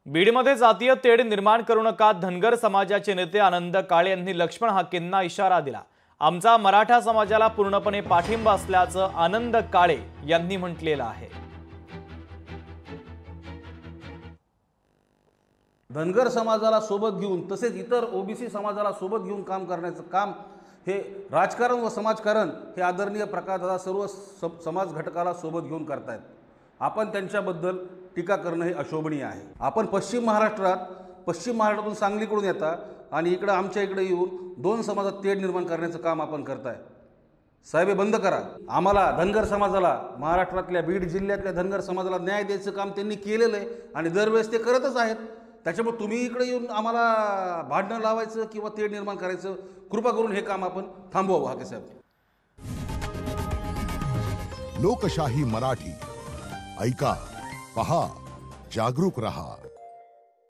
बीडमध्ये जातीय तेढ निर्माण करू नका, धनगर समाजाचे नेते आनंद काळे यांनी लक्ष्मण हाकेंना इशारा दिला। आमचा मराठा समाजाला पूर्णपणे पाठिंबा असल्याचं आनंद काळे यांनी म्हटलेलं आहे। धनगर समाजाला सोबत घेऊन तसेच इतर ओबीसी समाजाला सोबत घेऊन काम करण्याचं काम हे राजकारण व समाजकारण हे आदरणीय प्रकाशदादा सर्व समाज घटकाला सोबत घेऊन करतायत। आपण त्यांच्याबद्दल टीका करणं हे अशोभनीय आहे। आपण पश्चिम महाराष्ट्रातून सांगलीकडून येता आणि इकडे आमच्या इकडे येऊन दोन समाजात तेढ निर्माण करण्याचं काम आपण करताय। साहेब हे बंद करा। आम्हाला धनगर समाजाला, महाराष्ट्रातल्या बीड जिल्ह्यातल्या धनगर समाजाला न्याय द्यायचं काम त्यांनी केलेलं आहे आणि दरवेळेस ते करतच आहेत। त्याच्यामुळे तुम्ही इकडे येऊन आम्हाला भांडणं लावायचं किंवा तेढ निर्माण करायचं, कृपा करून हे काम आपण थांबवावं। हाके साहेब। लोकशाही मराठी ऐका, पहा, जागरूक रहा।